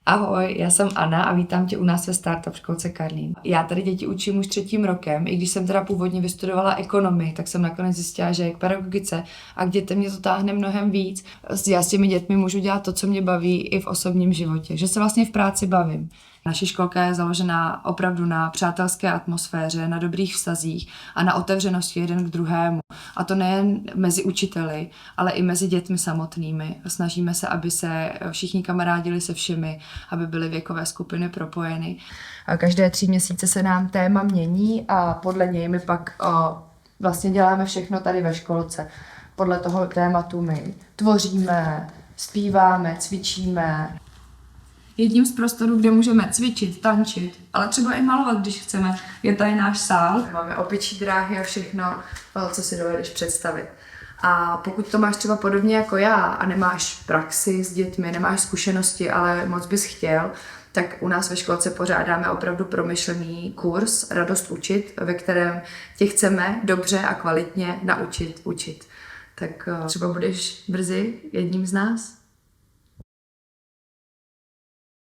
Ahoj, já jsem Anna a vítám tě u nás ve Startup školce Karlín. Já tady děti učím už 3. rokem, i když jsem teda původně vystudovala ekonomii, tak jsem nakonec zjistila, že k pedagogice a k dětem mě to táhne mnohem víc. Já s těmi dětmi můžu dělat to, co mě baví i v osobním životě, že se vlastně v práci bavím. Naše školka je založená opravdu na přátelské atmosféře, na dobrých vztazích a na otevřenosti jeden k druhému. A to nejen mezi učiteli, ale i mezi dětmi samotnými. Snažíme se, aby se všichni kamarádili se všemi, aby byly věkové skupiny propojeny. A každé 3 měsíce se nám téma mění a podle něj my pak vlastně děláme všechno tady ve školce. Podle toho tématu my tvoříme, zpíváme, cvičíme. Jedním z prostorů, kde můžeme cvičit, tančit, ale třeba i malovat, když chceme, je tady náš sál. Máme opičí dráhy a všechno, co si dovedeš představit. A pokud to máš třeba podobně jako já a nemáš praxi s dětmi, nemáš zkušenosti, ale moc bys chtěl, tak u nás ve školce pořádáme opravdu promyšlený kurz Radost učit, ve kterém tě chceme dobře a kvalitně naučit učit. Tak třeba budeš brzy jedním z nás?